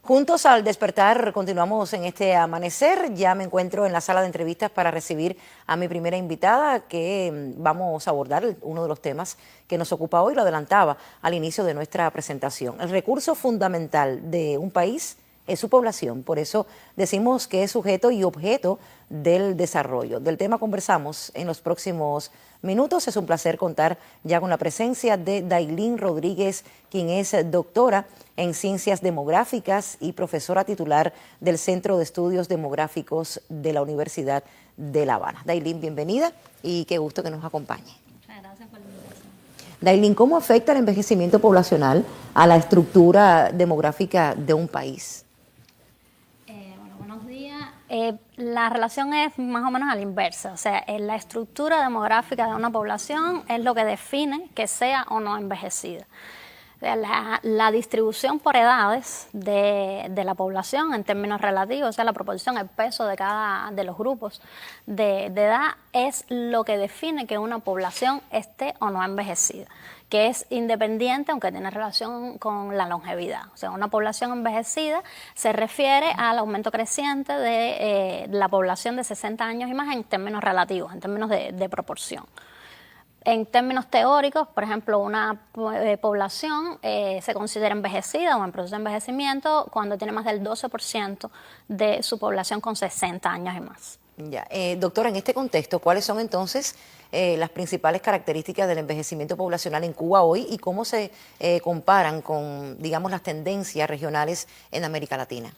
Juntos al despertar, continuamos en este amanecer. Ya me encuentro en la sala de entrevistas para recibir a mi primera invitada, que vamos a abordar uno de los temas que nos ocupa hoy. Lo adelantaba al inicio de nuestra presentación. El recurso fundamental de un país es su población. Por eso decimos que es sujeto y objeto del desarrollo. Del tema conversamos en los próximos minutos. Es un placer contar ya con la presencia de Dailín Rodríguez, quien es doctora en Ciencias Demográficas y profesora titular del Centro de Estudios Demográficos de la Universidad de La Habana. Dailín, bienvenida y qué gusto que nos acompañe. Muchas gracias por la invitación. Dailín, ¿cómo afecta el envejecimiento poblacional a la estructura demográfica de un país? Buenos días. La relación es más o menos a la inversa, o sea, la estructura demográfica de una población es lo que define que sea o no envejecida. O sea, la distribución por edades de la población en términos relativos, o sea, la proporción, el peso de cada de los grupos de edad es lo que define que una población esté o no envejecida, que es independiente, aunque tiene relación con la longevidad. O sea, una población envejecida se refiere al aumento creciente de la población de 60 años y más en términos relativos, en términos de proporción. En términos teóricos, por ejemplo, una población se considera envejecida o en proceso de envejecimiento cuando tiene más del 12% de su población con 60 años y más. Ya, doctora, en este contexto, ¿cuáles son entonces las principales características del envejecimiento poblacional en Cuba hoy y cómo se comparan con, digamos, las tendencias regionales en América Latina?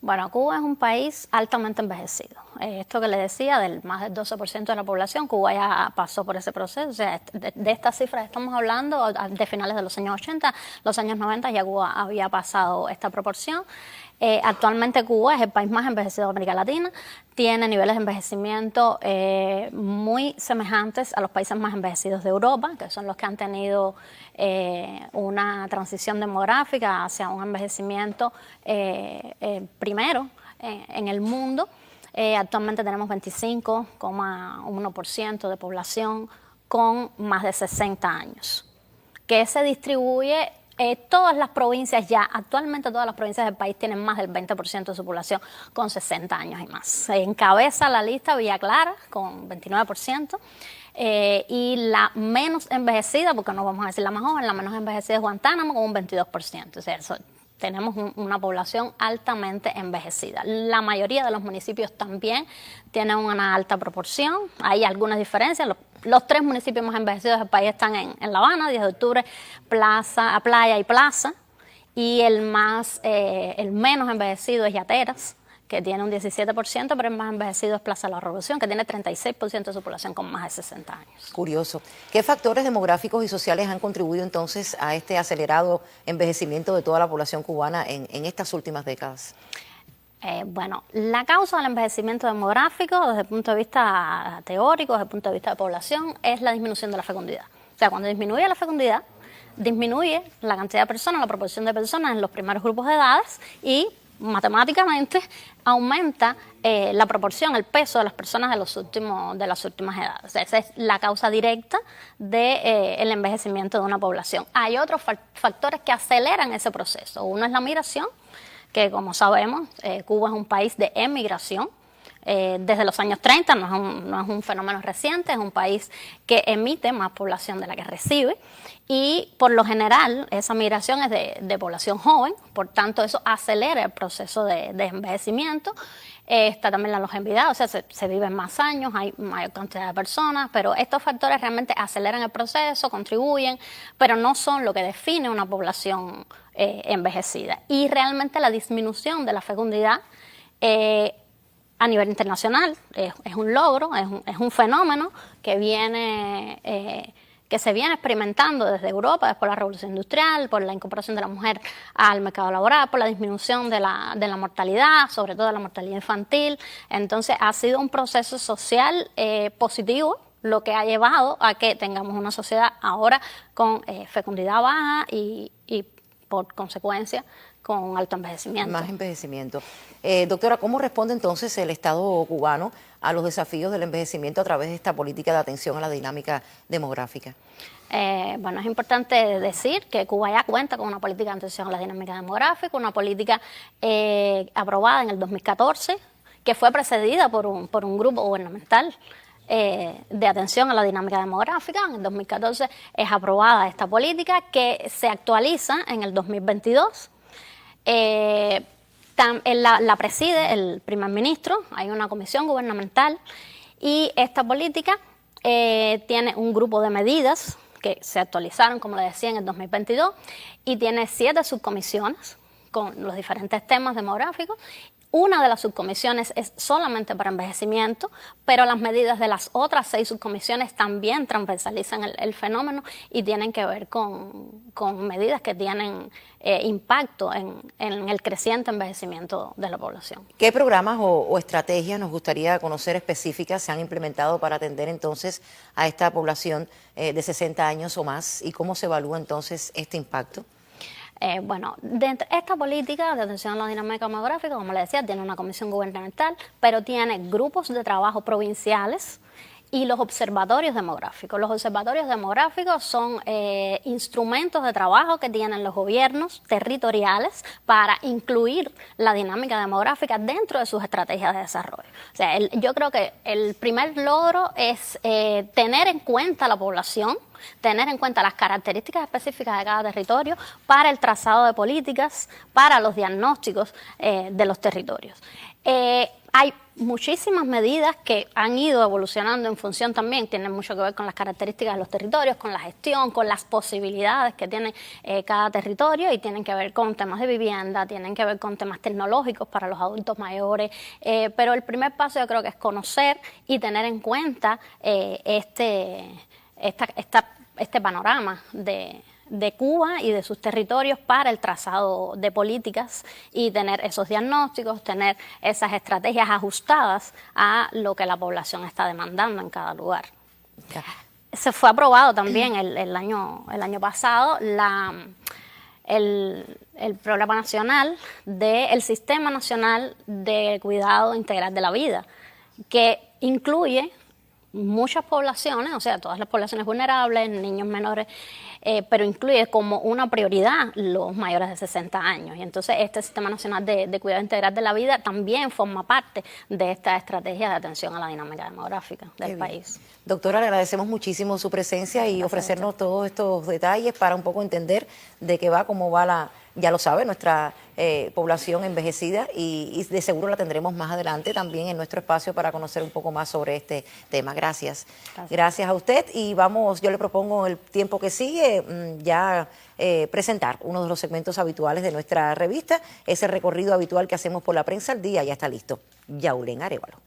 Bueno, Cuba es un país altamente envejecido. Esto que le decía, del más del 12% de la población, Cuba ya pasó por ese proceso. O sea, de estas cifras estamos hablando de finales de los años 80, los años 90 ya Cuba había pasado esta proporción. Actualmente Cuba es el país más envejecido de América Latina, tiene niveles de envejecimiento muy semejantes a los países más envejecidos de Europa, que son los que han tenido una transición demográfica hacia un envejecimiento primero en el mundo. Actualmente tenemos 25,1% de población con más de 60 años, que se distribuye. Todas las provincias ya, actualmente todas las provincias del país tienen más del 20% de su población con 60 años y más. Se encabeza la lista Villa Clara con 29%. Y la menos envejecida, porque no vamos a decir la más joven, la menos envejecida es Guantánamo con un 22%. O sea, tenemos una población altamente envejecida. La mayoría de los municipios también tienen una alta proporción. Hay algunas diferencias. Los tres municipios más envejecidos del país están en La Habana, 10 de octubre, Playa y Plaza. Y el menos envejecido es Yateras, que tiene un 17%, pero el más envejecido es Plaza de la Revolución, que tiene 36% de su población con más de 60 años. Curioso. ¿Qué factores demográficos y sociales han contribuido entonces a este acelerado envejecimiento de toda la población cubana en estas últimas décadas? Bueno, la causa del envejecimiento demográfico desde el punto de vista teórico, desde el punto de vista de población, es la disminución de la fecundidad. O sea, cuando disminuye la fecundidad, disminuye la cantidad de personas, la proporción de personas en los primeros grupos de edades y matemáticamente aumenta la proporción, el peso de las personas de las últimas edades. O sea, esa es la causa directa del envejecimiento de una población. Hay otros factores que aceleran ese proceso. Uno es la migración, que como sabemos, Cuba es un país de emigración. Desde los años 30, no es un fenómeno reciente, es un país que emite más población de la que recibe y por lo general esa migración es de población joven, por tanto eso acelera el proceso de envejecimiento. Está también la longevidad, o sea, se viven más años, hay mayor cantidad de personas, pero estos factores realmente aceleran el proceso, contribuyen, pero no son lo que define una población envejecida. Y realmente la disminución de la fecundidad a nivel internacional es un logro, es un fenómeno que se viene experimentando desde Europa, después de la Revolución Industrial, por la incorporación de la mujer al mercado laboral, por la disminución de la mortalidad, sobre todo de la mortalidad infantil. Entonces ha sido un proceso social positivo, lo que ha llevado a que tengamos una sociedad ahora con fecundidad baja y por consecuencia con alto envejecimiento. Más envejecimiento. Doctora, ¿cómo responde entonces el Estado cubano a los desafíos del envejecimiento a través de esta política de atención a la dinámica demográfica? Bueno, es importante decir que Cuba ya cuenta con una política de atención a la dinámica demográfica, una política aprobada en el 2014, que fue precedida por un grupo gubernamental de atención a la dinámica demográfica. En el 2014 es aprobada esta política, que se actualiza en el 2022. La preside el primer ministro, hay una comisión gubernamental, y esta política tiene un grupo de medidas que se actualizaron, como le decía, en el 2022, y tiene 7 subcomisiones con los diferentes temas demográficos. Una de las subcomisiones es solamente para envejecimiento, pero las medidas de las otras 6 subcomisiones también transversalizan el fenómeno y tienen que ver con medidas que tienen impacto en el creciente envejecimiento de la población. ¿Qué programas o estrategias nos gustaría conocer específicas se han implementado para atender entonces a esta población de 60 años o más, y cómo se evalúa entonces este impacto? Bueno, dentro de esta política de atención a la dinámica demográfica, como le decía, tiene una comisión gubernamental, pero tiene grupos de trabajo provinciales y los observatorios demográficos. Los observatorios demográficos son instrumentos de trabajo que tienen los gobiernos territoriales para incluir la dinámica demográfica dentro de sus estrategias de desarrollo. O sea, yo creo que el primer logro es tener en cuenta la población, tener en cuenta las características específicas de cada territorio para el trazado de políticas, para los diagnósticos de los territorios. Hay muchísimas medidas que han ido evolucionando en función también, tienen mucho que ver con las características de los territorios, con la gestión, con las posibilidades que tiene cada territorio, y tienen que ver con temas de vivienda, tienen que ver con temas tecnológicos para los adultos mayores, pero el primer paso yo creo que es conocer y tener en cuenta este panorama de Cuba y de sus territorios para el trazado de políticas, y tener esos diagnósticos, tener esas estrategias ajustadas a lo que la población está demandando en cada lugar. Se fue aprobado también el año pasado el Programa Nacional del Sistema Nacional de Cuidado Integral de la Vida, que incluye muchas poblaciones, o sea, todas las poblaciones vulnerables, niños menores, pero incluye como una prioridad los mayores de 60 años. Y entonces este Sistema Nacional de Cuidado Integral de la Vida también forma parte de esta estrategia de atención a la dinámica demográfica del país. Doctora, le agradecemos muchísimo su presencia y ofrecernos todos estos detalles para un poco entender de qué va, cómo va ya lo sabe, nuestra población envejecida, y de seguro la tendremos más adelante también en nuestro espacio para conocer un poco más sobre este tema. Gracias. Gracias a usted, y yo le propongo el tiempo que sigue ya presentar uno de los segmentos habituales de nuestra revista, ese recorrido habitual que hacemos por la prensa al día. Ya está listo. Yaulén Arévalo.